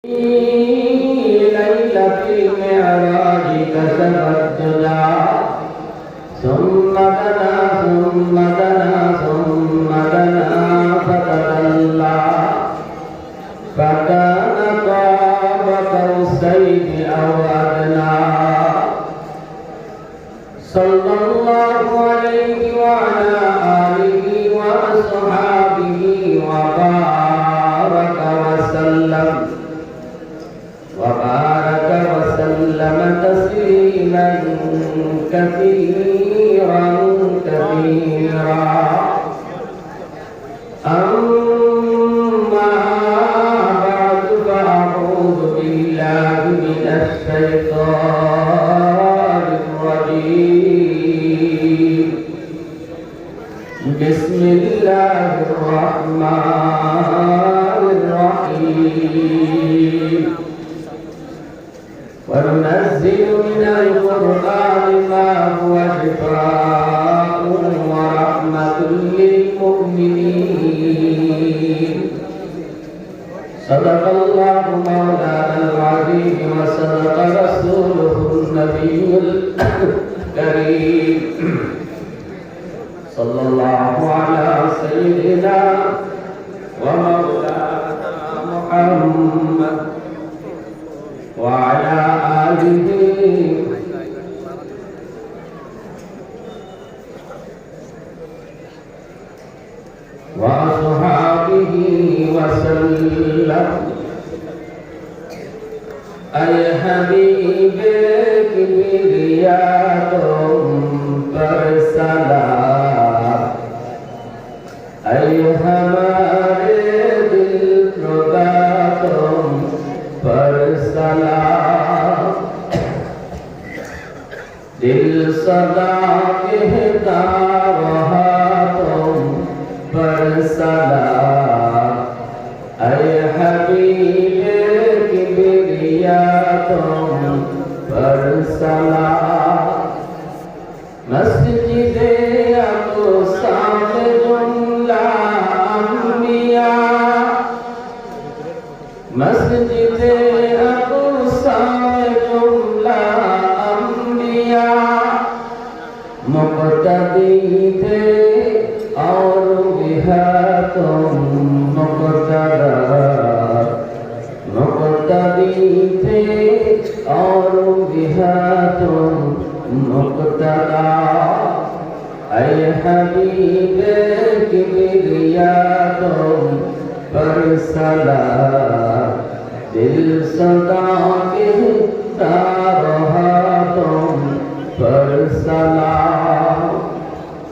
ليلة المعراج كشف الدجى ثم دنا فتدلى فكان قاب قوسين أو أدنى صلى الله عليه وعلى آله وأصحابه وبارك وسلم تسليما كثيرا أما بعد فأعوذ بالله من الشيطان الرجيم بسم الله الرحمن الرحيم وننزل من القرآن ما هو شفاء ورحمة للمؤمنين صدق الله مولانا العظيم وصدق رسوله النبي الكريم صلى الله على سيدنا ومولانا محمد وعلى آله وأصحابه وسلم أي حبيب كبرياء برسلام أي हमारे दिल रुबा तुम पर सलाम दिल सदा कहता रहा तुम पर सलाम ऐ हबीबे किबरिया तुम पर सलाम मस्जिदे अक़सा में जुमला अंबिया मस्जिदे अक़सा में जुमला अंबिया मुक़्तदी थे और बिहा तुम मुक़्तदा मुक़्तदी थे और बिहा तुम मुक़्तदा ऐ हबीबे किबरिया तुम पर सलाम दिल सदा कहता रहा तुम पर सलाम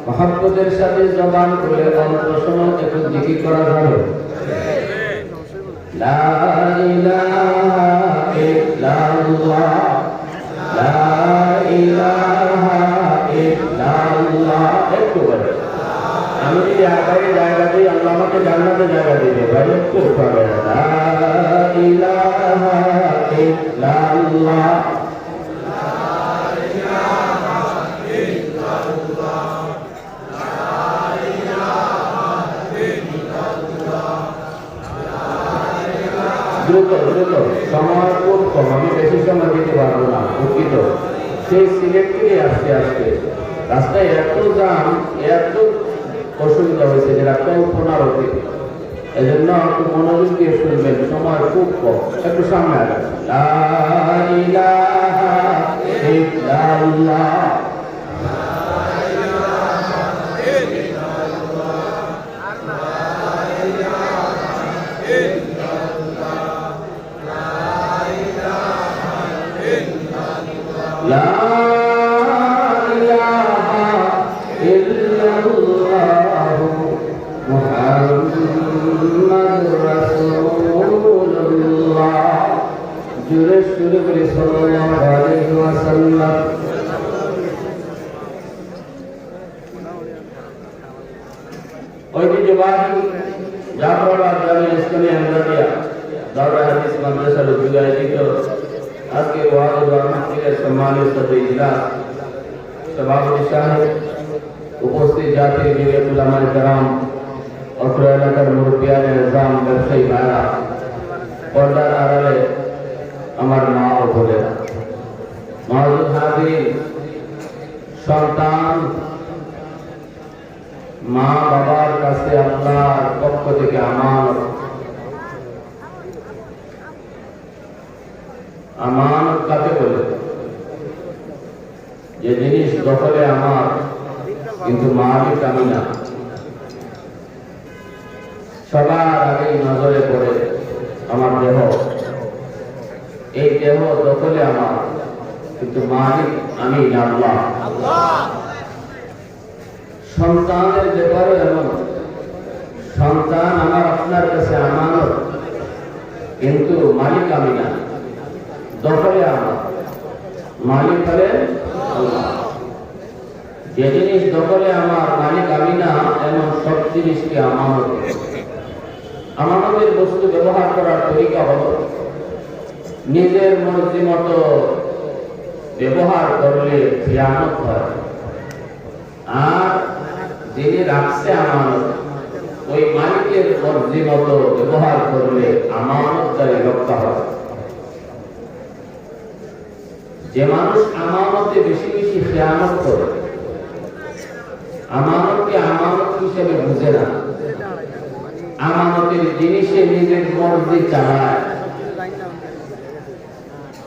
मोहब्बतेर साथे जबान खुले অন্তর সময় একটু জিকির করা যাবে লা ইলাহা ইল্লাল্লাহ লা ইলাহা ইল্লাল্লাহ একটু বলে আমি যদি আগামী জায়গা দিই আল্লাহ আমাকে জান্নাতে জায়গা দিবে ভাই একটু পাবে লা ইলাহা ইল্লাল্লাহ দ্রুত সময় খুব কম আমি বেশি সময় দিতে পারবো না দুঃখিত সেই সিলেট থেকে আসতে আসতে রাস্তায় এত জাম এত অসুবিধা হয়েছে যে রাস্তায় পুনরাবৃত্তি এই জন্য একটু মনোযোগ দিয়ে শুনবেন সময় খুব কম একটু সামনে আসবেন লা ইলাহা ইল্লাল্লাহ لا إله إلا الله محمد رسول الله جرش جرش صلى الله عليه وسلم ঐতিহ্যবাহী জাফরাবাদ জামিয়া ইসলামিয়া আহমদিয়া দাওরা হাদিস মাদ্রাসার উদ্যোগে আয়োজিত আজকে ওয়াজ ও মাহফিলের সম্মানিত সদর ইজলাস সভাপতি সাহেব উপস্থিত জাতির জমিয়তুল উলামায়ে কেরাম অত্র এলাকার মুরব্বিয়ানে নিজাম ব্যবসায়ী ভাইরা পর্দার আড়ালে আমার মা ও বোনেরা, মাওলানা হাজির সন্তান মা বাবার কাছে আল্লাহর পক্ষ থেকে আমানত কাকে বলে? যে জিনিস দখলে আমার কিন্তু মালিক আমি না। সবার আগে নজরে পড়ে আমার দেহ। এই দেহ দখলে আমার কিন্তু মালিক আমি না, আল্লাহ। সন্তানের ব্যাপারে এমন, সন্তান আমার আপনার কাছে আমানত কিন্তু মালিক আমি না, দখলে আমার। মালিক হলেন আল্লাহ। যে জিনিস দখলে আমার মালিক আমি না, এমন সব জিনিসকে আমানত। আমানতের বস্তু ব্যবহার করার তরিকা হলো নিজের মর্জি মতো ব্যবহার করলে খিয়ানত হয়, আর যিনি রাখছে আমানত ওই মালিকের মর্জি মতো ব্যবহার করলে আমানতদারি রক্ষা হয়। যে মানুষ আমানতে বেশি বেশি খেয়ানত করে, আমানতকে আমানত হিসেবে বুঝে না, আমানতের জিনিসে নিজের মর্জি চালায়,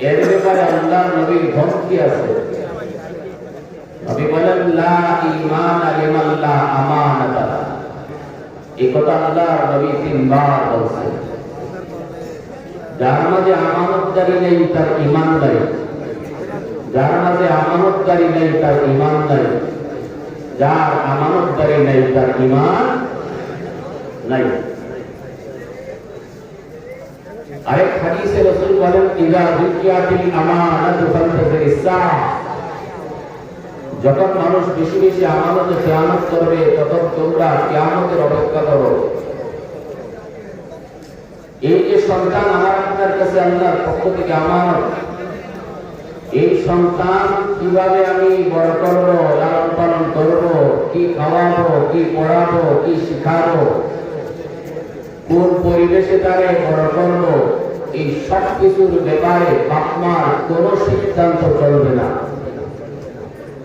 এর ব্যাপারে আল্লাহ নবীর ধমকি আছে। নবী বলেন লা ঈমান লিমান লা আমানাতা। এই কথা আল্লাহ নবী 3 বার বলেছেন। যার মাঝে আমানতদারি নেই তার ঈমান নাই, যার মাঝে আমানতদারি নেই তার ঈমান নাই, যার আমানতদারি নেই তার ঈমান নাই। আরেক হাদিসে রাসূল বলেন ইযা যুকিয়াতিল আমানাতু ফান্তাজিরিস সাআহ। যখন মানুষ বেশি বেশি আমানতে খেয়ানত করবে তখন তোমরা কিয়ামতের অপেক্ষা করো। এই যে সন্তান আমার আপনার কাছে আল্লাহর পক্ষ থেকে আমানত, এই সন্তান কিভাবে আমি বড় করব, লালন পালন করব, কি খাওয়াবো, কি পড়াবো, কি শিখাবো, কোন পরিবেশে তারে বড় করব, এই সব কিছুর ব্যাপারে বাপ মার কোনো সিদ্ধান্ত চলবে না।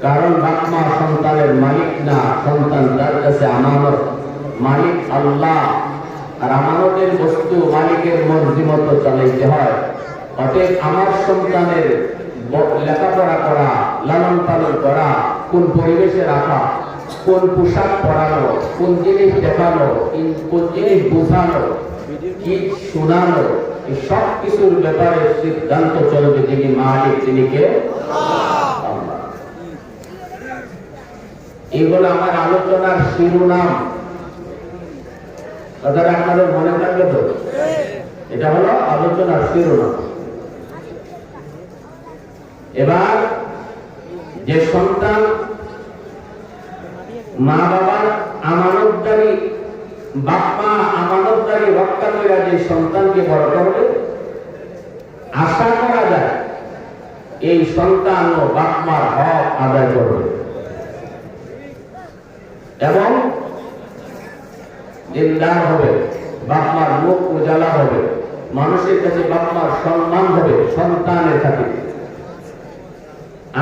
কারণ বাপ মা সন্তানের মালিক না, সন্তান তার কাছে আমানত। মালিক আল্লাহ, আর আমানতের বস্তু মালিকের মর্জি মতো চালাইতে হয়। অতএব আমার সন্তানের লেখাপড়া করা, লালন পালন করা, কোন পরিবেশে রাখা, কোন পোশাক পরানো, কোন জিনিস দেখানো, কোন জিনিস বোঝানো, কি শোনানো, এই সব কিছুর ব্যাপারে সিদ্ধান্ত চলবে যিনি মালিক, তিনি কে? আল্লাহ। এগুলো আমার আলোচনার শিরোনাম। কথাটা আপনাদের মনে থাকবে তো? এটা হলো আলোচনার শিরোনাম। এবার যে সন্তান মা বাবার আমানতদারি, বাপ মা আমানতদারি রক্ষা করে যে সন্তানকে বড় করবে, আশা করা যায় এই সন্তান ও বাপ মার হক আদায় করবে এবং দিনদার হবে, বাপ মার মুখ উজালা হবে, মানুষের কাছে বাপ মার সম্মান হবে সন্তানের কাছে।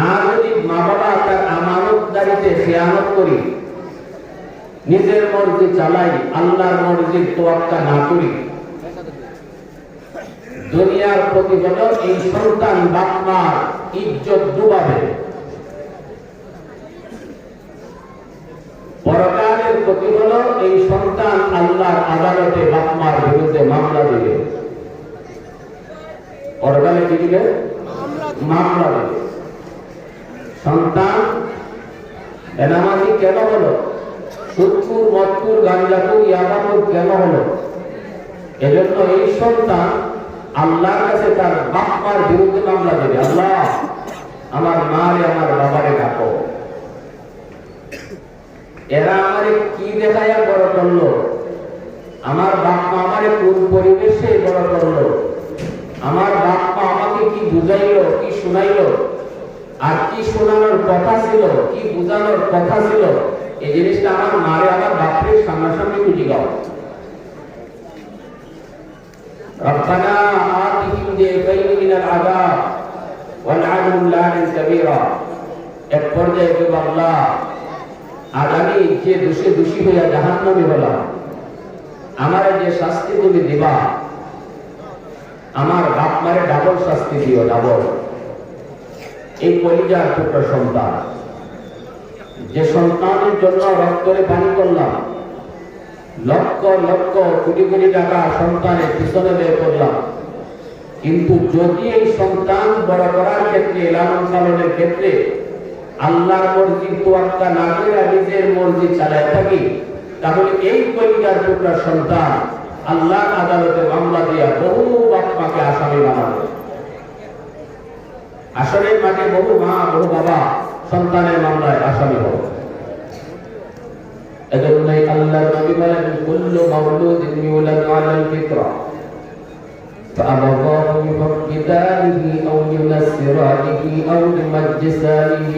আর যদি মা বাবা তার আমানতদারিতে খেয়ানত করি, নিজের মর্জি চালাই, আল্লাহর মর্জির তোয়াক্কা না করি, দুনিয়ার প্রতিফল এই সন্তান বাপ মার ইজ্জত ডুবাবে, পরকালের প্রতিফল এই সন্তান আল্লাহর আদালতে বাপ মার বিরুদ্ধে মামলা দিবে। পরকালে কি দিবে? মামলা দিবে। সন্তান বেনামাজি কেন হলো, সুদখোর, মদখোর, গাঁজাখোর, ইয়াবাখোর কেন হলো? এজন্য এই সন্তান আল্লাহর কাছে তার বাপ মার বিরুদ্ধে মামলা দেবে। আল্লাহ, আমার মারে আমার বাবারে ডাকো, এরা আমারে কি দেখাইয়া বড় করলো, আমার বাপ মা আমারে কোন পরিবেশে বড় করলো, আমার বাপ মা আমাকে কি বুঝাইলো, কি শুনাইলো, আর কি শোনানোর কথা ছিল, কি বুঝানোর কথা ছিল, এই জিনিসটা আমার মারে আমার বাপরে সামনাসামনি বুঝি গাও। রব্বানা আতিহিম দিফাইন মিনাল আযাব ওয়ালআনহুম লা'নান কাবীরা। এক পর্যায়ে কেউ আল্লাহ আর আমি যে দোষী হইয়া জাহান্নামে হলাম, আমার যে শাস্তি তুমি দিবা, আমার বাপ মারে ডাবল শাস্তি দিও, ডাবল। এই কলিজার টুকরা সন্তান, যে সন্তানের জন্য রক্তরে পানি করলাম, লক্ষ লক্ষ কোটি কোটি টাকা সন্তানের পিছনে ব্যয় করলাম, কিন্তু যদি এই সন্তান বড় করার ক্ষেত্রে, লালন পালনের ক্ষেত্রে আল্লাহর মর্জির তোয়াক্কা না করে নিজের মর্জি চালায় থাকি, তাহলে এই কলিজার টুকরা সন্তান আল্লাহর আদালতে মামলা দিয়া বহু বাপ মাকে আসামি বানাবে। আসরের মাঠে বহু মা বহু বাবা সন্তানের মামলায় আসামি হবে। এজন্যই আল্লাহর নবী বলেন, কুল্লু মাওলুদিন ইউলাদু আলাল ফিতরা فأبواه يهودانه أو ينصرانه أو يمجسانه।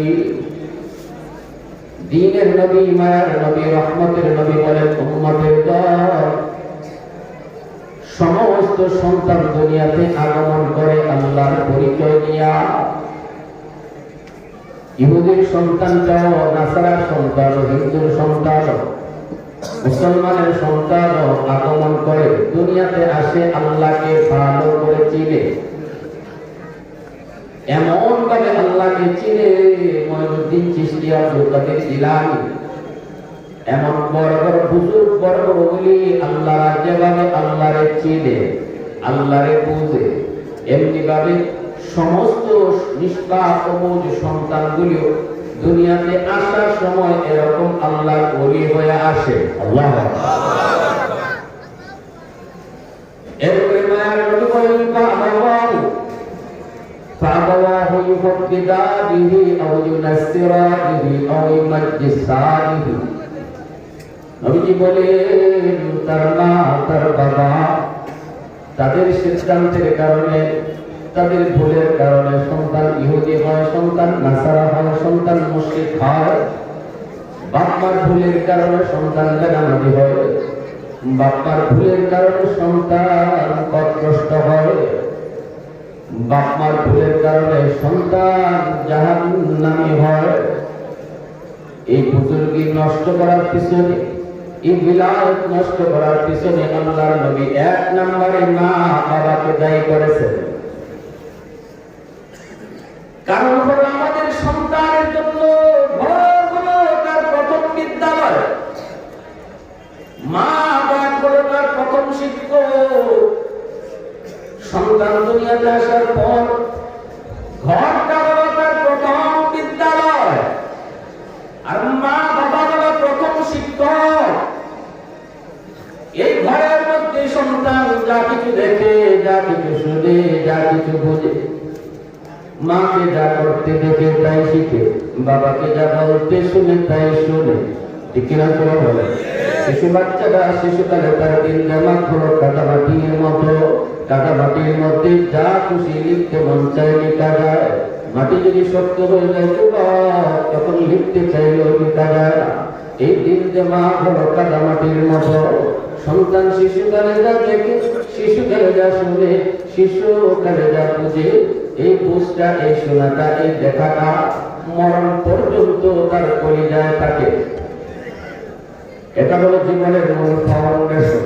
দ্বীনের নবী, মায়ার নবী, রহমতের নবী বলেন, উম্মতের দল সমস্ত সন্তান দুনিয়াতে আগমন করে আল্লাহর পরিচয় দিয়া। ইহুদির সন্তানটাও, নাসারার সন্তান, হিন্দুর সন্তান, মুসলমানের সন্তান আগমন করে দুনিয়াতে আসে আল্লাহকে ভালো করে চিনে। এমন ভাবে আল্লাহকে চিনে মঈনুদ্দিন চিশতি, আব্দুল কাদের জিলানী, এমন বড় বড় বুজুর্গ, বড় বড় ওলি আল্লাহরা যেভাবে আল্লাহরে চিনে, আল্লাহরে বুঝে, এমনি ভাবে সমস্ত নিষ্পাপ অবুঝ সন্তানগুলিও দুনিয়াতে আসার সময় এরকম আল্লাহর ওলি হয়ে আসে। আল্লাহ এরপরে মায়ার নবী বলেন, ফাআবাওয়াহু ইউহাদ্দিদানিহি আও ইউনাসসিরানিহি আও ইউমাজ্জিসানিহি। নবীজি বলেন, তার মা, তার বাবা তাদের সিদ্ধান্তের কারণে, তাদের ভুলের কারণে সন্তান ইহুদি হয়, সন্তান নাসারা হয়, সন্তান মুশরিক হয়। বাপমার ভুলের কারণে সন্তান বেনামাজি হয়, বাপমার ভুলের কারণে সন্তান পথভ্রষ্ট হয়, বাপমার ভুলের কারণে সন্তান জাহান্নামী হয়। এই বুজুর্গি নষ্ট করার পিছনে, এই বিলাত নষ্ট করার পিছনে আল্লাহর নবী এক নম্বরে মা বাবাকে দায়ী করেছেন। কারণ হলো আমাদের সন্তানের জন্য ঘর হলো তার প্রথম বিদ্যালয়, মা বাবা হলো তার প্রথম শিক্ষক। সন্তান দুনিয়াতে আসার পর ঘরটা হলো তার প্রথম বিদ্যালয়, আর মা বাবা হলো প্রথম শিক্ষক। এই ঘরের মধ্যে সন্তান যা কিছু দেখে, যা কিছু শুনে, যা কিছু বুঝে, মাকে যা করতে দেখে তাই শিখে, বাবাকে যা বলতে শুনে তাই শুনে। ঠিক কিনা তোমরা বলে? শিশু বাচ্চাটা শিশুকালে তার দিন জামা হলো কাদামাটির মতো, কাদামাটির মধ্যে যা খুশি লিখতে মন চায় লেখা যায়। মাটি যদি শক্ত হয়ে যায় তখন লিখতে চাইলেও লেখা যায় না। এই দিন জামা হলো কাদামাটির মতো। সন্তান শিশুকালে যা দেখে, শিশুকালে যা শুনে, শিশুকালে যা বুঝে, এই বুঝটা, এই শোনাটা, এই দেখাটা মরণ পর্যন্ত তার কলিজায় থাকে। এটা হলো জীবনের মূল ফাউন্ডেশন।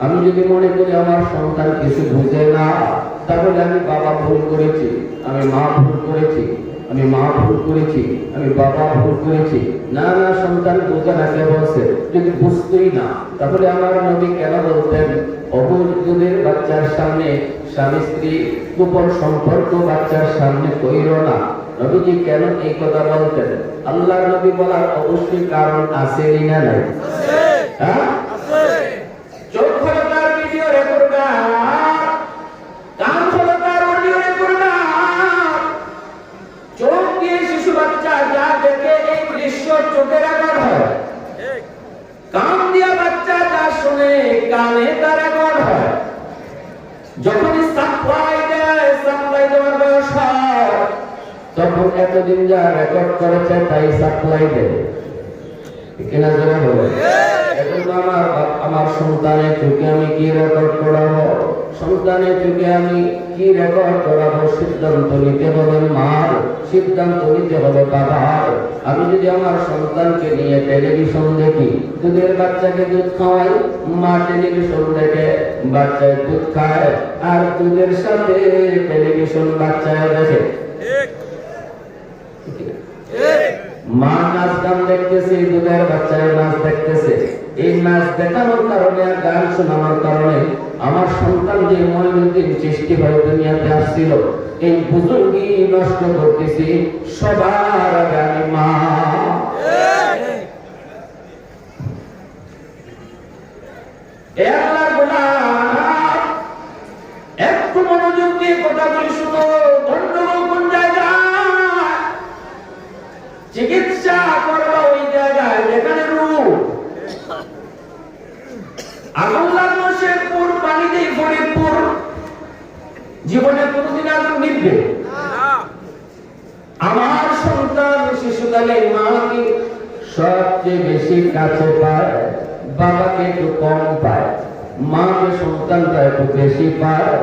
আমি যদি মনে করি আমার সন্তান কিছু বুঝে না, তাহলে আমি বাবা ভুল করেছি, আমি মা ভুল করেছি, আমি মা ভুল করেছি, আমি বাবা ভুল করেছি। না না, সন্তান বোঝে না, কে বলছে? যদি বুঝতেই না, তাহলে আমার নবী কেন বলতেন অবুঝদের বাচ্চার সামনে স্বামী স্ত্রী গোপন সম্পর্ক বাচ্চার সামনে কইরো না? নবীজি কেন এই কথা বলতেন? আল্লাহর নবী বলার অবশ্যই কারণ আছে না নাই? হ্যাঁ, চোখ হলো তার ভিডিও রেকর্ডার, কান হলো তার অডিও রেকর্ডার। চোখ দিয়ে শিশু বাচ্চা যা দেখে এই দৃশ্য চোখে রেকর্ড হয়, কান দিয়ে বাচ্চা যা শুনে কানে তা রেকর্ড হয়। যখন সাপ্লাই দেওয়ার বয়স হয়, তখন এতদিন যা রেকর্ড করেছে তাই সাপ্লাই দেয়। কিনা জোরে বলে? এজন্য আমার সন্তানের চোখে আমি কি রেকর্ড করাবো, সন্তানের চোখে আমি কি রেকর্ড করাবো, সিদ্ধান্ত নিতে হবে মার, সিদ্ধান্ত নিতে হবে বাবার। আমি যদি আমার সন্তানকে নিয়ে টেলিভিশন দেখি, দুধের বাচ্চাকে দুধ খাওয়াই, মা টেলিভিশন দেখে বাচ্চায় দুধ খায়, আর দুধের সাথে টেলিভিশন বাচ্চায় দেখে, মা নাচ গান দেখতেছে, দুধের বাচ্চায় নাচ দেখতেছে। এই নাচ দেখানোর কারণে আর গান শোনানোর কারণে আমার সন্তান যে মঈনুদ্দিন চিশতি ভাই দুনিয়াতে আসছিল, এই বুজুর্গি নষ্ট করতেছি সবার আগে আমি মা। একটু মনোযোগ দিয়ে কথা বলি, শুনো। গন্ডগোল কোন জায়গায়? চিকিৎসা করবা ওই জায়গায় যেখানে রোগ। আগুন লাগলো শেরপুর, পানিতে ফরিদপুর, জীবনে কোনদিন আগুন নিভবে? আমার সন্তান শিশুকালে মাকে সবচেয়ে বেশি কাছে পায়, বাবাকে একটু কম পায়। মাকে সন্তানটা একটু বেশি পায়,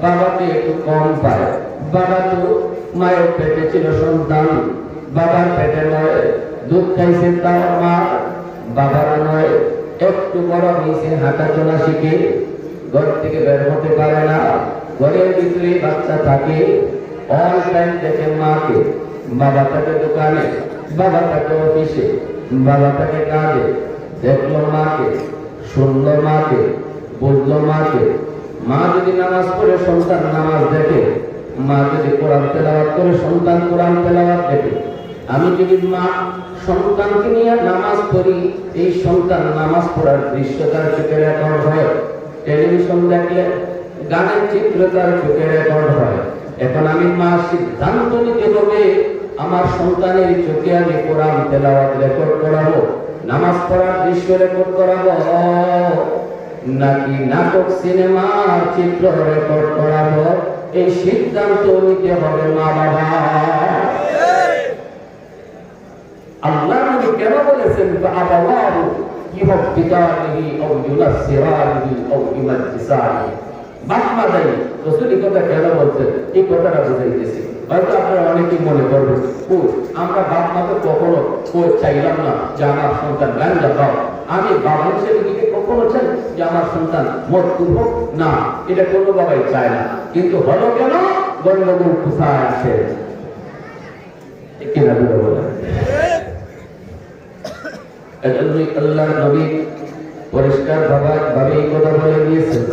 বাবাকে একটু কম পায়। বাবা তো মায়ের পেটে ছিল সন্তান, বাবার পেটে নয়, দুধ খাইছে তাও মা, বাবার নয়। একটু বড় হয়েছে, হাঁটা চলা শিখে, ঘর থেকে বের হতে পারে না, ঘরের ভিতরে বাচ্চা থাকে, অল টাইম দেখে মাকে। বাবা থাকে দোকানে, বাবা থাকে অফিসে, বাবা থাকে কাজে, দেখলো মাকে, শুনলো মাকে, বুঝলো মাকে। মা যদি নামাজ পড়ে সন্তান নামাজ দেখে, মা যদি কোরআন তেলাওয়াত করে সন্তান কোরআন তেলাওয়াত দেখে। আমি যদি মা সন্তানকে নিয়ে নামাজ পড়ি, এই সন্তান নামাজ পড়ার দৃশ্য তার চোখে রেকর্ড হয়। টেলিভিশন দেখলে গানের চিত্র তার চোখে রেকর্ড হয়। এখন আমি মা সিদ্ধান্ত নিতে হবে, আমার সন্তানের চোখে আমি কোরআন তেলাওয়াত রেকর্ড করাবো, নামাজ পড়ার দৃশ্য রেকর্ড করাবো, নাকি নাটক সিনেমার চিত্র রেকর্ড করাবো। এই সিদ্ধান্ত নিতে হবে মা বাবা। আল্লাহ নবী কেন বলেছেন আবাওয়াহু ইউহাব্বিদানিহি আও ইউনাসসিরানিহি আও ইউমাজ্জিসানিহি? বাপ মা দেয় রাসূল এই কথা কেন বলছেন? এই কথাটা বুঝাইতেছি। হয়তো আপনারা অনেকেই মনে করবেন, ও আমরা বাপ মাকে কখনো চাইলাম না যে আমার সন্তান গাঞ্জা খাও। আমি বাবা হিসেবে দিকে কখনো চাই যে আমার সন্তান মদ করুক না, এটা কোনো বাবাই চায় না। কিন্তু হলো কেন? গন্ডগোল কোথায় আসে? কিনা বলেন? আল্লাহর নবী পরিষ্কার ভাবে এই কথা বলে দিয়েছেন,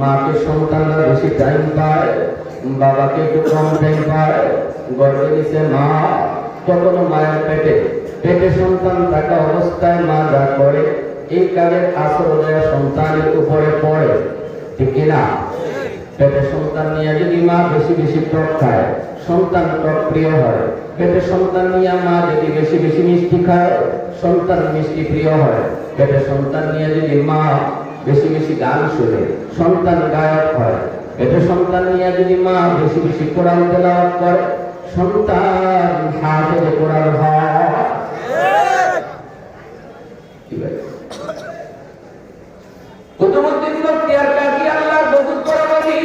মাকে সন্তানরা বেশি টাইম পায়, বাবাকে একটু কম টাইম পায়। গর্ভে দিছে মা, তখন মায়ের পেটে সন্তান থাকা অবস্থায় মা যা করে, এই কাজের আসরে সন্তানের উপরে পড়ে, ঠিক কিনা? পেটে সন্তান নিয়ে যদি মা বেশি বেশি টক খায়, সন্তান টক প্রিয় হয়। পেটে সন্তান নিয়ে মা যদি বেশি বেশি মিষ্টি খায়, সন্তান মিষ্টি প্রিয় হয়। পেটে সন্তান নিয়ে যদি মা বেশি বেশি গান শুনে, সন্তান গায়ক হয়। পেটে সন্তান নিয়ে যদি মা বেশি বেশি কোরআন তেলাওয়াত করে, সন্তান হাফেজ কোরআন হয়। কুতুবুদ্দিন বখতিয়ার কাজী আল্লাহর বকুত করে বলি,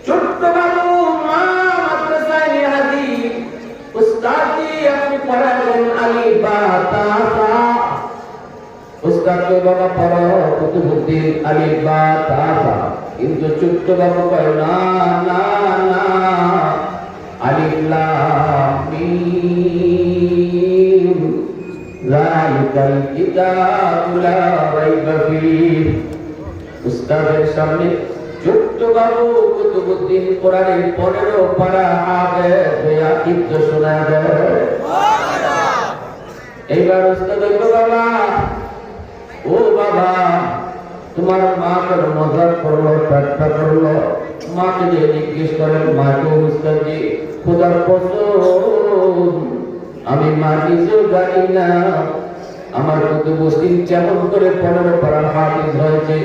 ছোট্ট বাবু মা মাদ্রাসায় নিহাজি উস্তাদি আপনি পড়ালেন আলিফ বা তা সা। উস্তাদ কই বাবা পড়ো কুতুবুদ্দিন আলিফ বা তা সা, কিন্তু ছোট্ট বাবু কয় না না না, আলিফ লাম মিম যালিকাল কিতাবু লা রাইবা ফীহ। উস্তাদের সামনে ছোট্ট বাবু কুতুবুদ্দিন কোরআনের 15 পারা হাফেজ হইয়া ইদ্দ শোনা দেয়। এইবার উস্তাদ কইল, বাবা ও বাবা, তোমার মা কেন মজাক করলো, ঠাট্টা করলো? মাকে যে জিজ্ঞেস করেন, মাকে উস্তাদজি খোদার কসম আমি মা নিজেও জানি না আমার কুতুবুদ্দিন কেমন করে 15 পারা হাফেজ হয়েছে।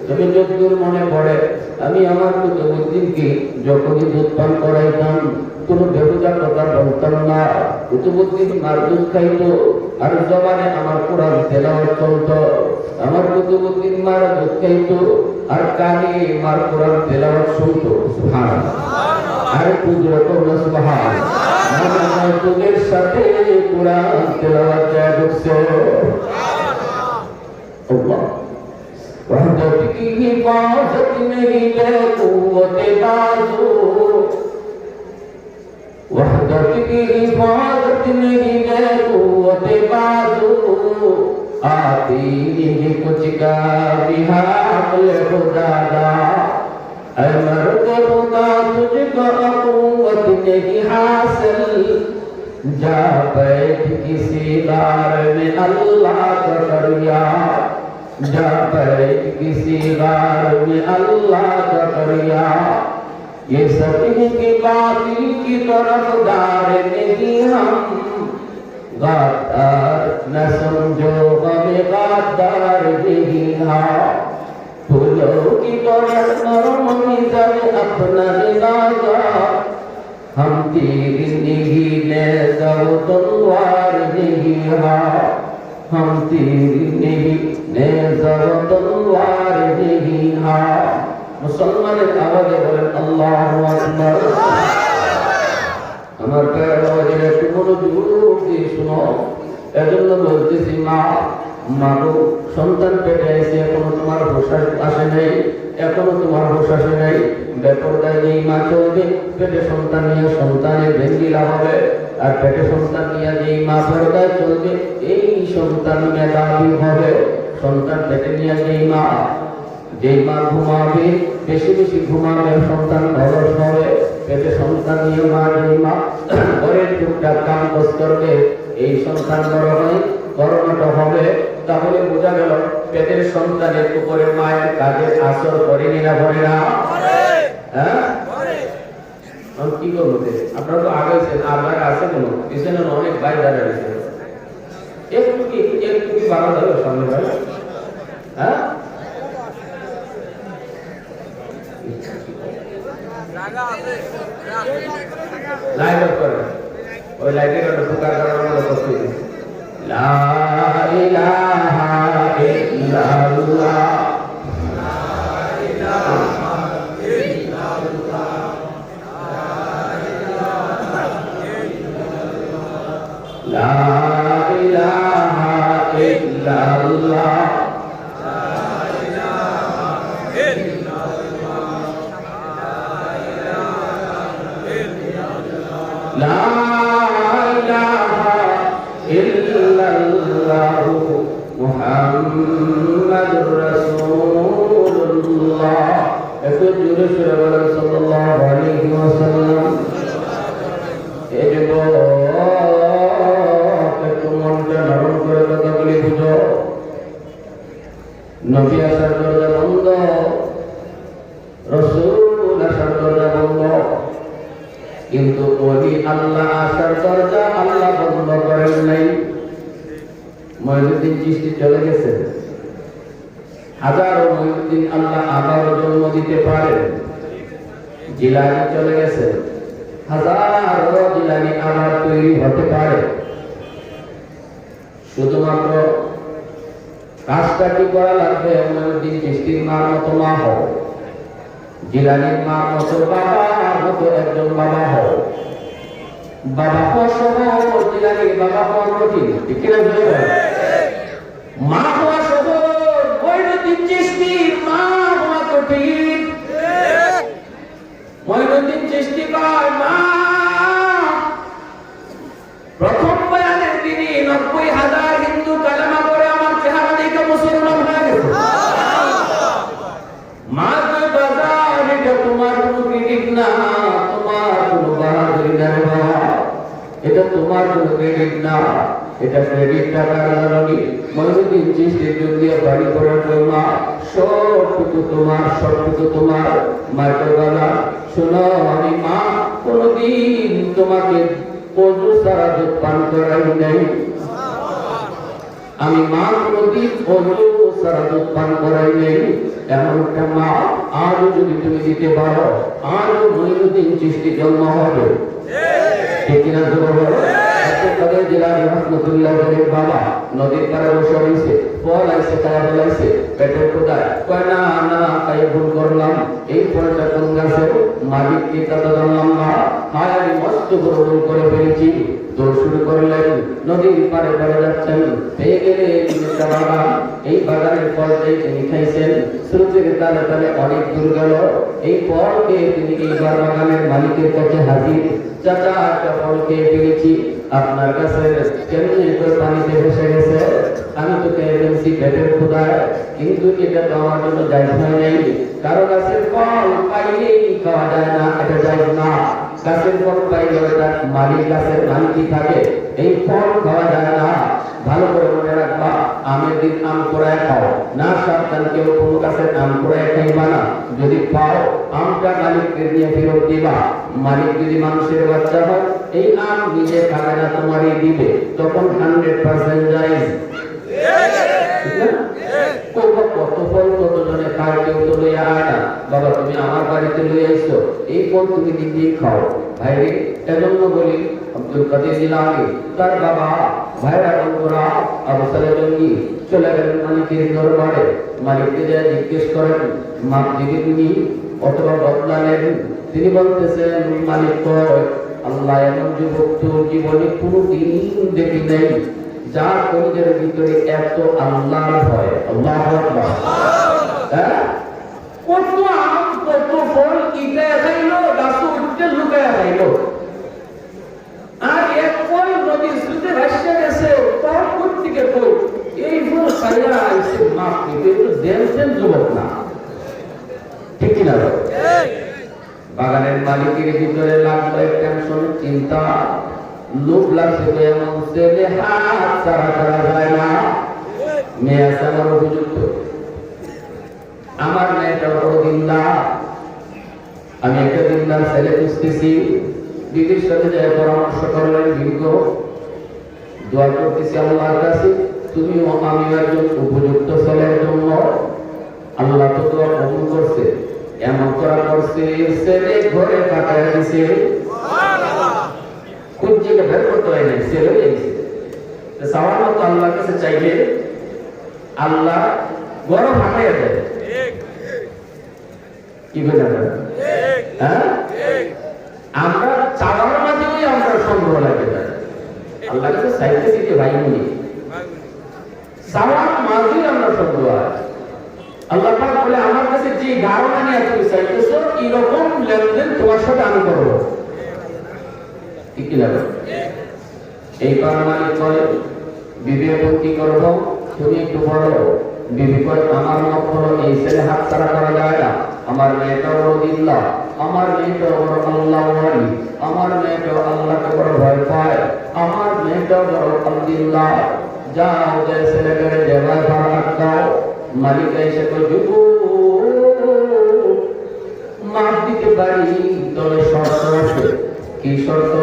তবে যতদূর মনে পড়ে, আমি আমার কুতুবুদ্দিনকে যখনই দুধ পান করাইতাম কোনো বেহুদা কথা বলতাম না। কুতুবুদ্দিন মার দুধ খাইতো, আর জবানে আমার কোরআন তেলাওয়াত চলতো, আমার কুতুবুদ্দিন মারা দুধ খাইতো আর কানে আমার কোরআন তেলাওয়াত শুনতো। সুবহানাল্লাহ। আর পুজো করলো সুবহানাল্লাহ। তোদের সাথে কোরআন তেলাওয়াত যায় ঢুকছে। আল্লাহ वहदत की हिफाजत नहीं ले कुव्वत बाजू, वहदत की हिफाजत नहीं ले कुव्वत बाजू, आती नहीं कुछ का बिहार खुदा दा, ऐ मर्द खुदा तुझको कुव्वत नहीं हासिल, जा बैठ किसी गार में अल्लाह का दरिया, जा बैठ किसी गार में अल्लाह का दरिया, ये सभी की बातिल की तरफ दार नहीं हम, गद्दार न समझो हमें गद्दार नहीं हाँ, फूलों की तरह नरम मिजाज अपना इरादा, हम तीर नहीं ले जाओ तलवार नहीं हाँ, हम तीर नहीं ले जाओ तलवार नहीं हाँ। मुसलमाনের আওয়াজে বলেন আল্লাহু আকবার। আমার প্রিয় আওয়াজে একটু মনোযোগ দিয়ে শুনো। এজন্য বলতেছি মা, মাগো সন্তান পেটে এসে এখনো তোমার হুঁশ আসে নাই, এখনো তোমার হুঁশ আসে নাই, বেপরদায় নেই মা চলবে, পেটে সন্তান নিয়ে সন্তানের ভেঙ্গিলা হবে, আর পেটে সন্তান নিয়ে যেই মা পর্দায় চলবে এই সন্তান মেধাবী হবে। সন্তান পেটে নিয়ে যেই মা ঘুমাবে, বেশি বেশি ঘুমাবে, সন্তান অলস হবে। পেটে সন্তান নিয়ে যেই মা ঘরের টুকটাক কাম কাজ করবে, এই সন্তান বড় হয় কর্মঠ হবে। তাহলে বোঝা গেল পেটের সন্তানের উপরে মায়ের কাজের আসর করেনি না করে না? হ্যাঁ, কি করবো? আপনারা তো আগাইছেন, আবার আছে কেন? পিছনে অনেক ভাই দাঁড়া রয়েছে, একটু কি বাড়া যাবে সামনে ভাই? হ্যাঁ, লাইট অফ করে, ওই লাইটের একটা ফুকার কারণে কষ্ট হয়েছে। লা ইলাহা ইল্লাল্লাহ, লা ইলাহা ইল্লাল্লাহ, লা ইলাহা ইল্লাল্লাহ মুহাম্মাদুর রাসূলুল্লাহ। একটু জোরে সরে বলেন সাল্লাল্লাহু আলাইহি ওয়াসাল্লাম। এই যে একটু মনটা নরম করে কথাগুলি বুঝো। নবী আসার দরজা বন্ধ, রাসূল আসার দরজা বন্ধ, কিন্তু ওলি আল্লাহ আসার দরজা আল্লাহ বন্ধ করেন নাই। মঈনুদ্দিন চিশতি চলে গেছে, হাজারো মঈনুদ্দিন আল্লাহ আবারও জন্ম দিতে পারেন। জিলানী চলে গেছে, হাজারো জিলানী আবার তৈরি হতে পারে। শুধুমাত্র কাজটা কি করা লাগবে? মঈনুদ্দিন চিশতির মার মতো মা হও, জিলানীর মার মতো বাবার মতো একজন বাবা হও। বাবা হওয়া সহজ, জিলানীর বাবা হওয়া কঠিন, ঠিক কিনা? মা হওয়া সহজ, মঈনুদ্দিন চিশতির মা হওয়া কঠিন। মঈনুদ্দিন চিশতি কয়, মা প্রথম বয়ানের দিনই 90,000 হিন্দু কালেমা পড়ে আমার চেহারা দেখে মুসলমান হয়ে গেছে। মা কয়, বাজার এটা তোমার কোনো ক্রেডিট না, তোমার কোনো বাহাদুরি না রে বাবা, এটা তোমার কোনো ক্রেডিট না, এটা ক্রেডিট টাকার জানি। মঈনুদ্দিন চিশতির যুগ দিয়ে বাড়ি করে মা সবটুকু তোমার, সবটুকু তোমার। মাইকে বাবা শোনো, আমি মা কোনদিন তোমাকে ওযু ছাড়া দুধ পান করাই নাই, আমি মা কোনদিন ওযু ছাড়া দুধ পান করাই নাই। এমন একটা মা আজও যদি তুমি দিতে পারো, আজও মঈনুদ্দিন চিশতি জন্ম হবে, ঠিক কিনা? কাদের জিলানী রাহমাতুল্লাহ আলাইহির বাবা নদীর পাড়ে বসে রয়েছে, ফল আইছে খায়া ফেলাইছে, পেটের ক্ষুধায় কয় না না খাইয়ে ভুল করলাম, এই ফলটা কোন গাছের, মালিক কি তা তো জানলাম না, হায় আমি মস্ত বড় ভুল করে ফেলেছি। দৌড় শুরু করলেন, নদীর পাড়ে পাড়ে যাচ্ছেন, পেয়ে গেলেন একটা বাগান, এই বাগানের ফলটাই তিনি খাইছেন। সূর্যের তালে তালে অনেক দূর গেল, এই ফল খেয়ে তিনি এইবার বাগানের মালিকের কাছে হাজির। চাচা একটা ফল খেয়ে ফেলেছি, আপনার কাছে কেমনি একটু পানিতে ভেসে গেছে, আমি তো খেয়ে ফেলছি পেটের ক্ষুধায়, কিন্তু এটা তো আমার জন্য জায়েজ হয় নাই। কারো গাছের ফল পাইলেই খাওয়া যায় না, এটা জায়েজ না। গাছের ফল পাইলে ওটা মালিক গাছের মালিকই থাকে, এই ফল খাওয়া যায় না। ভালো করে মনে রাখবা, আমের দিন আম কুড়ায় খাও না, সাবধান কেউ কোনো গাছের আম কুড়ায় খাইবা না। যদি পাও আমটা মালিককে দিয়ে ফেরত দিবা। মালিক যদি মানুষের বাচ্চা হয়, এই আম নিজে খাবে না, তোমারই দিবে, তখন 100% জায়েজ। কত ফল কত জনে খায়, কেউ তো লইয়া আয় না। বাবা তুমি আমার বাড়িতে লই আইছো, এই ফল তুমি নিজেই খাও। ভাইরে এজন্য বলি, আব্দুল কাদের জিলানী তার বাবা ভাইরা বন্ধুরা আবু সালেহ জঙ্গি চলে গেলেন মালিকের দরবারে। মালিককে যা জিজ্ঞেস করেন মাপ দিবেননি অথবা বদলা নেন। তিনি বলতেছেন মালিক কয় আল্লাহ এমন যুবক তোর জীবনে কোনোদিন দেখি নাই যার কলিজার ভিতরে এত আল্লাহর ভয়। আল্লাহু আকবার। হ্যাঁ, কত আম কত ফল ইটায় খাইলো, গাছ উঠতে লুকায় খাইলো, আর এক ফল নদীর স্রোতে ভাসে গেছে, তার প্রত্যেকে কই এই ফল খাইয়া আইছে মাপ দিতে, তো জেন যুবক না, ঠিক কিনা? বাগানের মালিকের ভিতরে লাগলো টেনশন, চিন্তা, লোভ লাগছে, এমন ছেলে হাত ছাড়া করা যায় না। মেয়ে আছে আমার উপযুক্ত, আমার মেয়েটা বড় দিনদার, আমি একটা দিনদার ছেলে খুঁজতেছি। দিদির সাথে যাই পরামর্শ করলেন, দীর্ঘ দোয়া করতেছি আল্লাহর কাছে, তুমিও আমিও একজন উপযুক্ত ছেলের জন্য। আল্লাহ তো দোয়া কবুল করছে, এমন করা করছে ছেলে ঘরে কাটায় দিছে, খুব জায়গা বের করতে হয় নাই, ছেলে হয়েছে। সবার মতো আল্লাহর কাছে চাইলে আল্লাহ গরম হাঁটাইয়া দেয়, কি বলে? হ্যাঁ, আমরা চাওয়ার মাঝেই আমরা সংগ্রহ লাগে যায়। আল্লাহ কাছে চাইতেছি যে ভাই মুনি চাওয়ার মাঝেই আমরা সংগ্রহ আছে। আল্লাহ পাক বলে আমার কাছে যে ধারণা নিয়ে তুমি চাইতেছো, এরকম লেনদেন তোমার সাথে আমি করবো, ঠিক কি লাগে? এই পারমাণিক করে বিবে কি করবো, তুমি একটু বড় বিবি কয় আমার লক্ষ্য এই ছেলে হাত ছাড়া করা যায় না, আমার মেয়েটা বড় দিল্লা, আমার মেয়েটা বড় আল্লাহ, আমার মেয়েটা আল্লাহকে বড় ভয় পায়, আমার মেয়েটা বড় আল্লাহ। যাও যে ছেলেকে জেলায় ভাড়া দাও। মালিক এসে যুব মাপ দিতে পারি, তবে শর্ত আছে। কি শর্ত?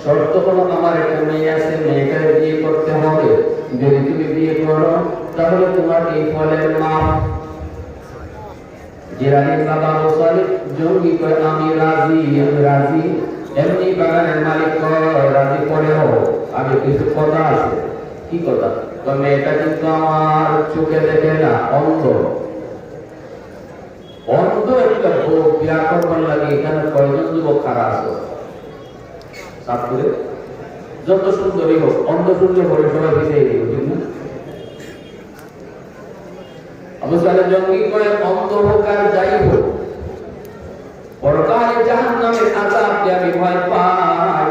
শর্ত হলো আমার একটা মেয়ে আছে, মেয়েটাকে বিয়ে করতে হবে। যদি তুমি বিয়ে করো তাহলে তোমার এই ফলের মাপ। জিলানীর বাবা মুসালিক জঙ্গি কয় আমি রাজি, আমি রাজি। এমনি বাগানের মালিক কয় রাজি পরে হও, আমি কিছু কথা আছে। কি কথা? মেয়েটা কিন্তু আমার চোখে দেখে না, অন্ধ। অন্ধ একটা বউ বিয়া করবার লাগে, এখানে কয়জন যুবক খারাপ আছে? সাতপুরে যত সুন্দরী হোক, অন্ধ সুন্দর করে সবাই পিছিয়ে গেল, ঠিক না? আবু সালেহ জঙ্গি করে অন্ধ হোক আর যাই হোক, পরকালে জাহান্নামের আযাব যে আমি ভয় পাই,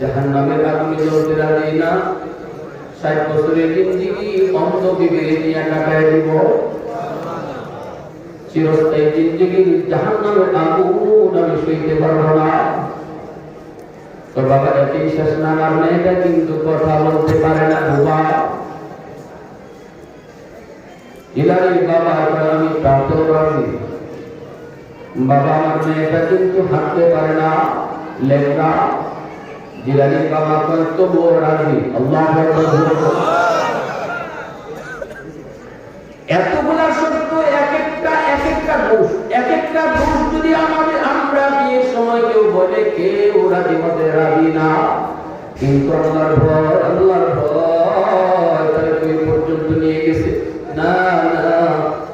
জাহান্নামের আগুনে জ্বলতে রাজি না। 60 বছরের জিন্দেগি অন্ধ বিবিকে নিয়ে কাটায় দিব, চিরস্থায়ী জিন্দেগি জাহান্নামের আগুন আমি সইতে পারবো না। তো বাবা এতেই শেষ না, আমার মেয়েটা কিন্তু কথা বলতে পারে না, বাবা। জিলানীর বাবা আমি প্রার্থনা রাজি, বাবা আমার মেয়েটা কিন্তু হাঁটতে পারে না, লেখা। জিলানীর বাবা তবুও রাজি। আল্লাহু আকবার। এতগুলা সত্য, এক একটা দোষ, এক একটা দোষ যদি আমরা বিয়ের সময় কেউ বলে, কেউ রাজি হতে রাজি না। কিন্তু আল্লাহর ভয় তারে ওই পর্যন্ত নিয়ে গেছে। না না,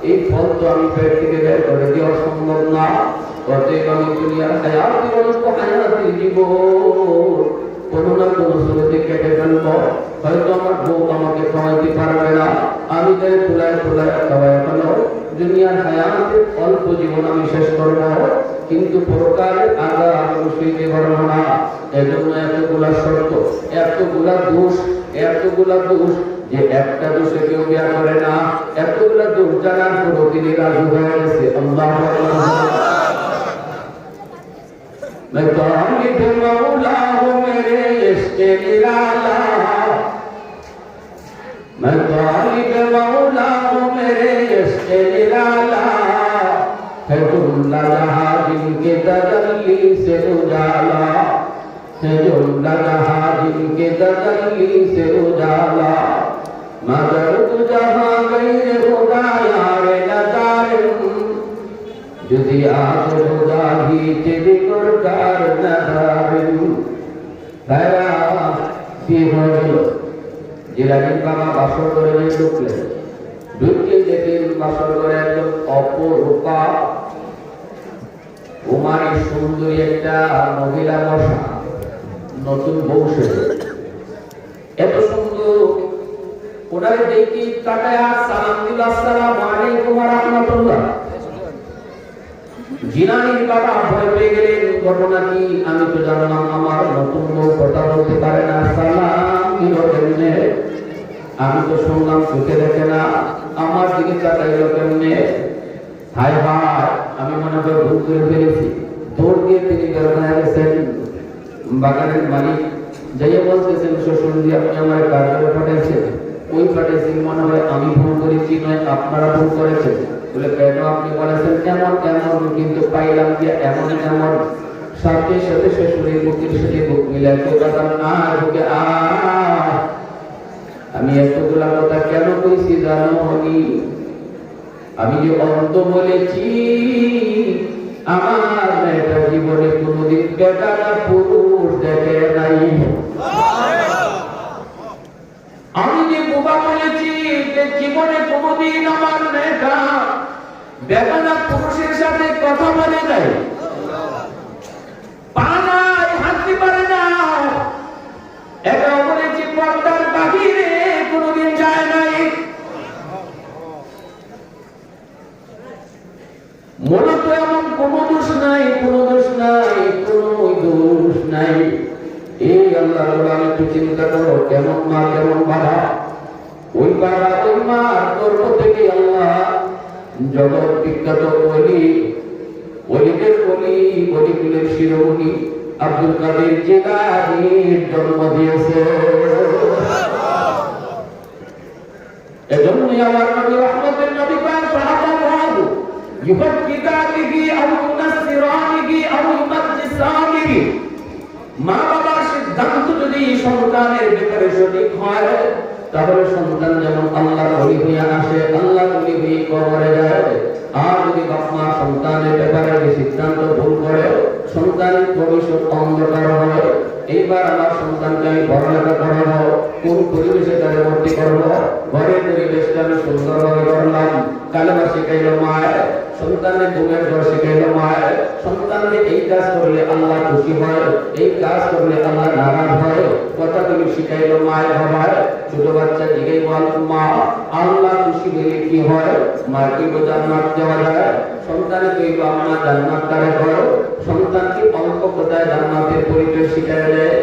এই ফল তো আমি পেট থেকে বের করে দেওয়া সম্ভব না। অতএব আমি দুনিয়ার হায়াতি অল্প হায়াতি জীবন কোনো না কোনো স্রোতে কেটে ফেলবো। হয়তো আমার বউ আমাকে খাওয়াইতে পারবে না, আমি তাই তুলায় তুলায় খাওয়াই ফেলো। দুনিয়ার হায়াতে অল্প জীবন আমি শেষ করবো, কিন্তু পরকালে আগা আমি সইতে পারবো না। এজন্য এতগুলা শর্ত, এতগুলা দোষ যে একটা দোষে কেউ বিয়া করে না। এতগুলা দোষ জানার পরও তিনি রাজি হয়ে গেছে। আল্লাহু আকবার। मैं तालिब मौला हूँ मेरे इश्क़ निराला, मैं तालिब मौला हूँ मेरे इश्क़ निराला, है जुमला जहाँ जिनके तजल्ली से उजाला, है जुमला जहाँ जिनके तजल्ली से उजाला, मगर तू जहाँ गैर खुदा यारे नज़ारे যদি আজ খোদাহি তেরি করকার না দাবিন। তারা কি হলো, জিলানি বাবা বাসর করে ঢুকলেন। ঢুকে দেখেন বাসর করে একদম অপরূপা কুমারী সুন্দরী একটা মহিলা বসা, নতুন বউ সেজে। এত সুন্দর ওনারে দেখি তাকায়া সালাম দিল, আসসালামু আলাইকুম ওয়া রাহমাতুল্লাহ। জিনানির বাবা ভয় পেয়ে গেলেন, ঘটনা কি? আমি তো জানলাম আমার নতুন বউ কথা বলতে পারে না, সালাম দিল কেমনে? আমি তো শুনলাম চোখে দেখে না, আমার দিকে তাকাইল কেমনে? হায় হায়, আমি মনে হয় ভুল করে ফেলেছি। দৌড় দিয়ে তিনি বের হয়ে গেছেন। বাগানের মালিক যাইয়া বলতেছেন, শ্বশুরজি আপনি আমার কাজ করে পাঠাইছেন। ওই পাঠাইছি মনে হয় আমি ভুল করেছি, নয় আপনারা ভুল করেছেন। বলে কেন আপনি বলেছেন এমন এমন, কিন্তু পাইলাম যে এমন এমন। সাথে সাথে শ্বশুরের বুকের সাথে বুক মিলাই তো কথা না ঢুকে আমি এতগুলা কথা কেন কইছি জানো? আমি যে অন্ত বলেছি আমার মেয়েটা জীবনে কোনোদিন বেটারা পুরুষ দেখে নাই। আমি যে বোবা বলেছি যে জীবনে কোনোদিন আমার মেয়েটা বেটারা পুরুষের সাথে কথা বলে নাই, পা নাই, হাঁটতে পারে না। এটা বলেছি পর্দার বাহিরে কোনোদিন যায় নাই। মূলত এমন কোনো দোষ নাই, কোনো দোষ নাই, কোনো দোষ নাই। এই আল্লাহর গোলাম একটু চিন্তা করো, কেমন মা কেমন বাবা। ওই বাবা ওই মা গর্ভ থেকে আল্লাহ জগৎ বিখ্যাত ওলি, ওলিদের ওলি, ওলিগুলের শিরোমণি আব্দুল কাদের জিলানীর জন্ম দিয়েছে। এজন্যই আমার নবী রহমতের নবী পাক সাহাবাহু ইউফাক্কিদানিহি আও ইউনাসসিরানিহি আও ইউমাজ্জিসানিহি। মা বাবার সিদ্ধান্ত যদি সন্তানের ব্যাপারে সঠিক হয়, তাহলে সন্তান যেমন আল্লাহর ওলি হয়ে আসে, আল্লাহর ওলি হয়ে কবরে যায়। আর যদি বাপ মা সন্তানের ব্যাপারে সিদ্ধান্ত ভুল করে, সন্তানের ভবিষ্যৎ অন্ধকার হয়। এইবার আমার সন্তানকে আমি পড়ালেখা করাবো, কোন পরিবেশে তাদের ভর্তি করবো? ঘরের পরিবেশটা আমি সুন্দরভাবে করলাম, কালেমা শিখাইল মায়, সন্তানের ঘুমের ঘর শিখাইল মায়। সন্তানকে এই কাজ করলে আল্লাহ খুশি হয়, এই কাজ করলে আল্লাহ নারাজ হয়, কথাগুলি শিখাইল মায় বাবায়। ছোট বাচ্চা জিজ্ঞাই বল, মা আল্লাহ খুশি হলে কি হয়? মা কি জান্নাত যাওয়া যায়? সন্তানে কইব আমরা জান্নাত তারে করো। সন্তানকে অল্প কথায় জান্নাতের পরিচয় শিখাই দেয়।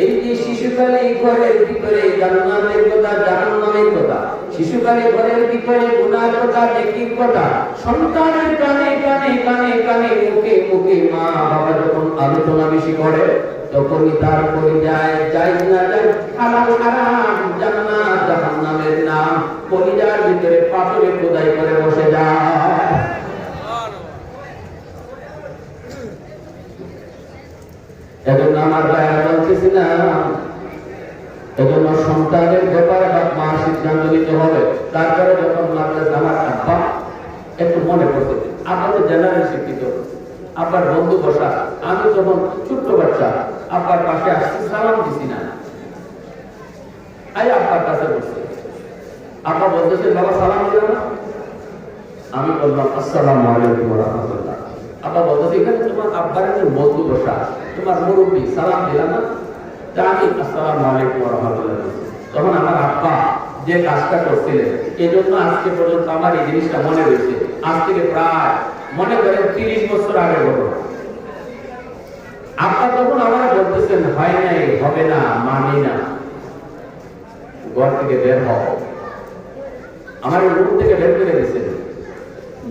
এই যে শিশুকালে ঘরের ভিতরে জান্নাতের কথা, জাহান্নামের কথা, শিশুকালে ঘরের ভিতরে গুনাহের কথা, নেকির কথা সন্তানের কানে কানে কানে কানে মুখে মুখে মা বাবা যখন আলোচনা বেশি করে, তখনই তার পরিচয় যাই না যাই, হালাল হারাম, জান্নাত জাহান্নামের নাম পরিচয়ের ভিতরে পাথরে খোদাই করে বসে যায়। এজন্য আমার ভাইরা বলতেছি না, এজন্য সন্তানের ব্যাপারে বাপ মা সিদ্ধান্ত নিতে হবে। তারপরে যখন মাদ্রাসা আমার আব্বা একটু মনে করতে, আব্বা তো জেনারেল শিক্ষিত, আব্বার বন্ধু বসা, আমি যখন ছোট্ট বাচ্চা আব্বার পাশে আসছি, সালাম দিছি না, আপনার কাছে বসছে, আপা বলতেছেন বাবা সালাম দিলাম না? আমি বললাম আসসালামু আলাইকুম ওয়া রাহমাতুল্লাহ। আপা বলতেছে এখানে তোমার আব্বার একজন বন্ধু বসা, তোমার মুরব্বী, সালাম দিলাম না? তা আমি আসসালামু আলাইকুম ওয়া রাহমাতুল্লাহ। তখন আমার আব্বা যে কাজটা করছিলেন এই জন্য আজকে পর্যন্ত আমার এই জিনিসটা মনে রয়েছে। আজ থেকে প্রায় মনে করেন 30 বছর আগে ঘটনা। আব্বা তখন আমার বলতেছেন হয় নাই, হবে না, মানি না, ঘর থেকে বের হও। আমার রুম থেকে বের করে দিয়েছেন,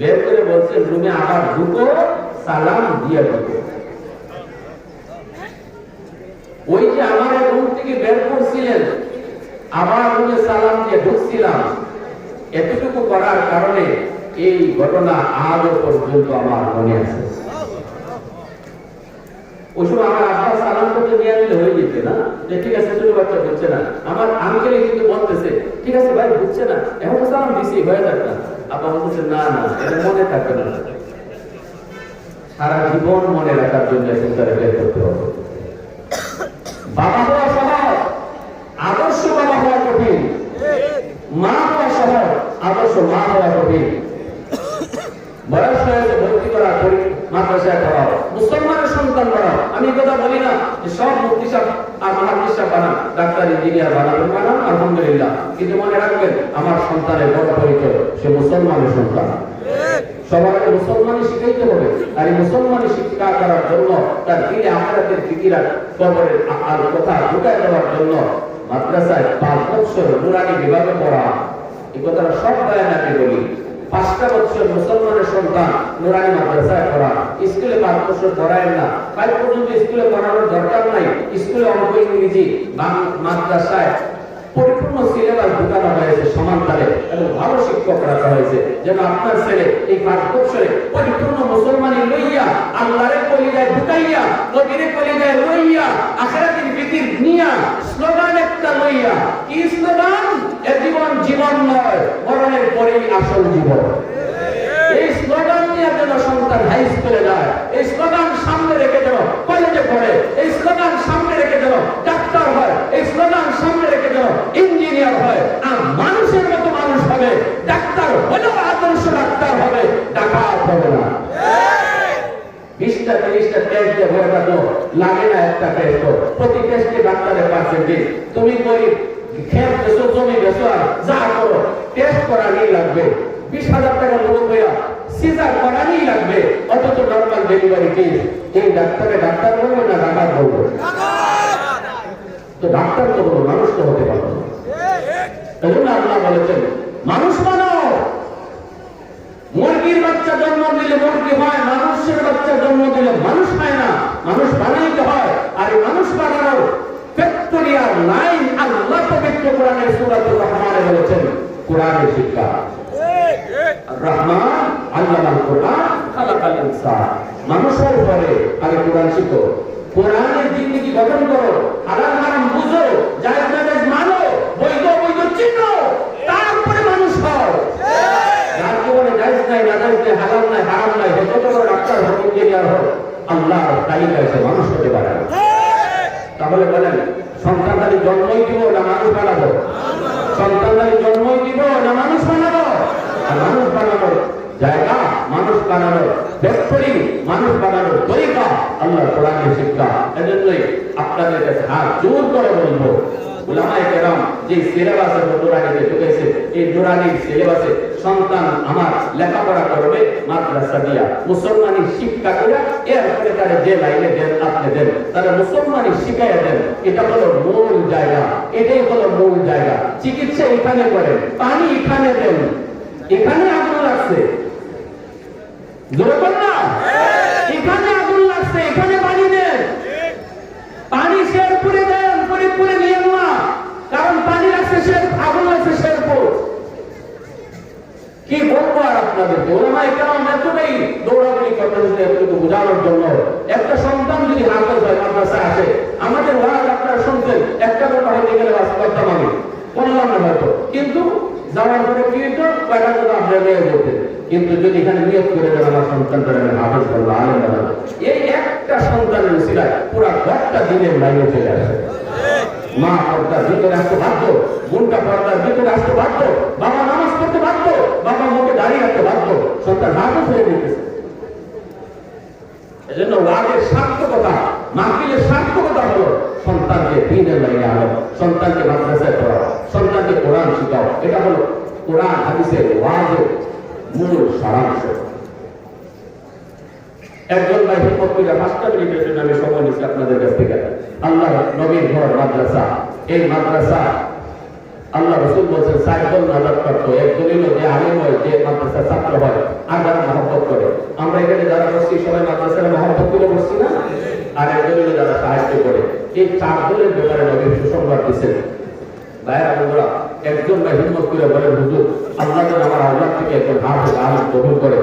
বের করে বলছেন রুমে আবার ঢুকো, সালাম দিয়ে ঢুকো। ওই যে আমার রুম থেকে বের করছিলেন, আবার রুমে সালাম দিয়ে ঢুকছিলাম, এতটুকু করার কারণে এই ঘটনা আজও পর্যন্ত আমার মনে আছে। ওই সময় আমার আব্বা সালাম করতে নিয়ে আসলে হয়ে যেতে না যে ঠিক আছে ছোট বাচ্চা বুঝছে না, আমার আঙ্কেলে কিন্তু বলতেছে ঠিক আছে ভাই বুঝছে না, এখন সালাম দিছি হয়ে যাক না। আব্বা বলতেছে না না, এটা মনে থাকবে না, সারা জীবন মনে রাখার জন্য এখন তারা বের করতে হবে। বাবা হওয়া সহজ, আদর্শ বাবা হওয়া কঠিন। মা হওয়া সহজ, আদর্শ মা হওয়া কঠিন। বয়স হয়েছে ভর্তি করা, মাদ্রাসায় পড়াও, মুসলমানের সন্তান পড়াও। আমি এই কথা বলি না যে সব মুফতি সাহেব আর মাহাদিস সাহেব বানান, ডাক্তার ইঞ্জিনিয়ার বানাবেন, বানান আলহামদুলিল্লাহ, কিন্তু মনে রাখবেন আমার সন্তানের বড় পরিচয় সে মুসলমানের সন্তান। সবার আগে মুসলমানই শিখাইতে হবে। আর এই মুসলমানই শিক্ষা করার জন্য তার দিলে আখিরাতের ফিকিরা কবরের আর কথা ঢুকায় দেওয়ার জন্য মাদ্রাসায় 5 বছর নুরানি বিভাগে পড়া। এই কথাটা সব বয়ানে আমি বলি। 5টা বছর মুসলমানের সন্তান নুরানি মাদ্রাসায় পড়া, স্কুলে 5 বছর পড়ায় না, 5 পর্যন্ত স্কুলে পড়ানোর দরকার নাই। স্কুলে অঙ্ক, ইংরেজি, মাদ্রাসায় পরিপূর্ণ সিলেবাস ঢুকানো হয়েছে সমানতালে এবং ভালো শিক্ষক রাখা হয়েছে যেন আপনার ছেলে এই 5 বছরে পরিপূর্ণ মুসলমানি লইয়া, আল্লাহরে কলিজায় ঢুকাইয়া, নবীরে কলিজায় লইয়া, আখিরাতের ফিকির নিয়া, স্লোগান একটা লইয়া। কি স্লোগান? এ জীবন জীবন নয়, মরণের পরেই আসল জীবন। এই স্লোগান নিয়ে যেন সন্তান হাই স্কুলে যায়, এই স্লোগান সামনে রেখে যেন কলেজে পড়ে, এই স্লোগান সামনে রেখে যেন ডাক্তার হয়, এই স্লোগান সামনে রেখে যেন ইঞ্জিনিয়ার হয়, আর মানুষের মতো মানুষ হবে। ডাক্তার হলেও আদর্শ ডাক্তার হবে, ডাকাত হবে না। 20টা 30টা টেস্ট দিয়ে হয়ে থাকো, লাগে না একটা টেস্ট। প্রতি টেস্টে ডাক্তারের পার্সেন্টেজ। তুমি গরিব, খেত বেচো, জমি বেচো, আর যা করো, টেস্ট করারই লাগবে। 20,000 টাকা লোক হইয়া সিজার করারই লাগবে, অথচ নর্মাল ডেলিভারি কেস এই ডাক্তারে ডাক্তার বলবো না ডাকাত বলবো? তো ডাক্তার তো বলবো, মানুষ তো হতে পারবো না। এই জন্য আল্লাহ বলেছেন মানুষ বানাও। মুরগির বাচ্চা জন্ম দিলে মুরগি হয়, মানুষের বাচ্চা জন্ম দিলে মানুষ হয় না, মানুষ বানাইতে হয়। আর এই মানুষ বানানোর ফ্যাক্টরিয়াল লাইন আল্লাহ পবিত্র কোরআনের সূরাতুর রহমানে বলেছেন কোরআনের শিক্ষা। রহমান আল্লামাল কোরআন খালাকাল ইনসান। মানুষের পরে আগে কোরআন শিখো, কোরআনের জিন্দেগি গঠন করো, হালাল হারাম বুঝো, জায়েজ নাজায়েজ মানো, বৈধ অবৈধ চিনো, তারপরে মানুষ হও। যার জীবনে জায়েজ নাই, নাজায়েজ নাই, হালাল নাই, হারাম নাই, যত বড় ডাক্তার হোক, ইঞ্জিনিয়ার হোক, আল্লাহর তালিকায় সে মানুষ হতে পারে না। তাহলে বলেন সন্তানদারি জন্মই দিব না মানুষ বানাবো? সন্তানদারি জন্মই দিব না মানুষ বানাবো? আর মানুষ বানানোর জায়গা, মানুষ বানানোর ফ্যাক্টরি, মানুষ বানানোর তরিকা আল্লাহ কোরআনের শিক্ষা। এজন্যই আপনাদের কাছে হাত জোর করে বলবো, উলামায়ে কেরাম যে সিলেবাসে নুরানিতে ঢুকেছে, এই নুরানির সিলেবাসে সন্তান আমার লেখাপড়া করবে মাদ্রাসা দিয়া, মুসলমানি শিক্ষা করে এরপরে তারা যে লাইনে দেন আপনি দেন, তারা মুসলমানি শিখাইয়া দেন। এটা হলো মূল জায়গা, এটাই হলো মূল জায়গা। চিকিৎসা এখানে করেন, পানি এখানে দেন, এখানে আগুন লাগছে, যেরকম না এখানে আগুন লাগছে, এখানে পানি দেন, পানি শেরপুরে দেন, ফরিদপুরে নিয়ে না, কারণ পানি লাগছে, আগুন লাগছে শেরপুর। কি বলবো আর আপনাদেরকে? ওলামায়ে কেরাম এতটাই দৌড়াদৌড়ি করতেছে এতটুকু বোঝানোর জন্য। একটা সন্তান যদি হাফেজ হয়, মাদ্রাসায় আসে, আমাদের ওয়াজ আপনারা শুনছেন, একটা কথা হইতে গেলে বাস করতাম আমি, বললাম না হয়তো, কিন্তু যাওয়ার পরে কি হইতো, কয়টা কথা আপনারা নিয়ে যেতেন। কিন্তু যদি এখানে নিয়োগ করে দেন আমার সন্তানটা হাফেজ করবো, আলেম বানাবো, এই একটা সন্তানের উসিলায় পুরা ঘরটা দিনের লাইনে চলে আসে। মা পর্দার ভিতরে আসতে বাধ্য, বোনটা পর্দার ভিতরে আসতে বাধ্য, বাবা নামাজ পড়তে বাধ্য, বাবা মুখে দাঁড়িয়ে রাখতে বাধ্য, সন্তান হাতও ফেলে দিতেছে। এজন্য ওয়াজের সার্থকতা, মাহফিলের সার্থকতা হলো সন্তানকে দ্বীনের লাইনে আনো, সন্তানকে মাদ্রাসায় পড়াও, সন্তানকে কোরআন শিখাও। এটা হলো কোরআন হাদিসের ওয়াজের মূল সারাংশ। একজন ভাই হিম্মত করে 5টা মিনিটের জন্য আমি সময় নিচ্ছি আপনাদের কাছ থেকে। আল্লাহ নবীর ঘর মাদ্রাসা, এই মাদ্রাসা আল্লাহ রাসূল বলেছেন 4 জন নাজাত প্রাপ্ত। একজন হলো যে আলেম হয়, যে মাদ্রাসার ছাত্র হয় আর যারা মহব্বত করে। আমরা এখানে যারা বসছি সবাই মাদ্রাসার মহব্বত করে বসছি না? আর একজন হলো যারা সাহায্য করে। এই 4 দলের ব্যাপারে নবী সুসংবাদ দিচ্ছেন। ভাইরা বন্ধুরা, একজন ভাই হিম্মত করে বলেন, হুজুর আল্লাহ যেন আমার আল্লাহ থেকে একজন হাফেজ আলেম কবুল করে।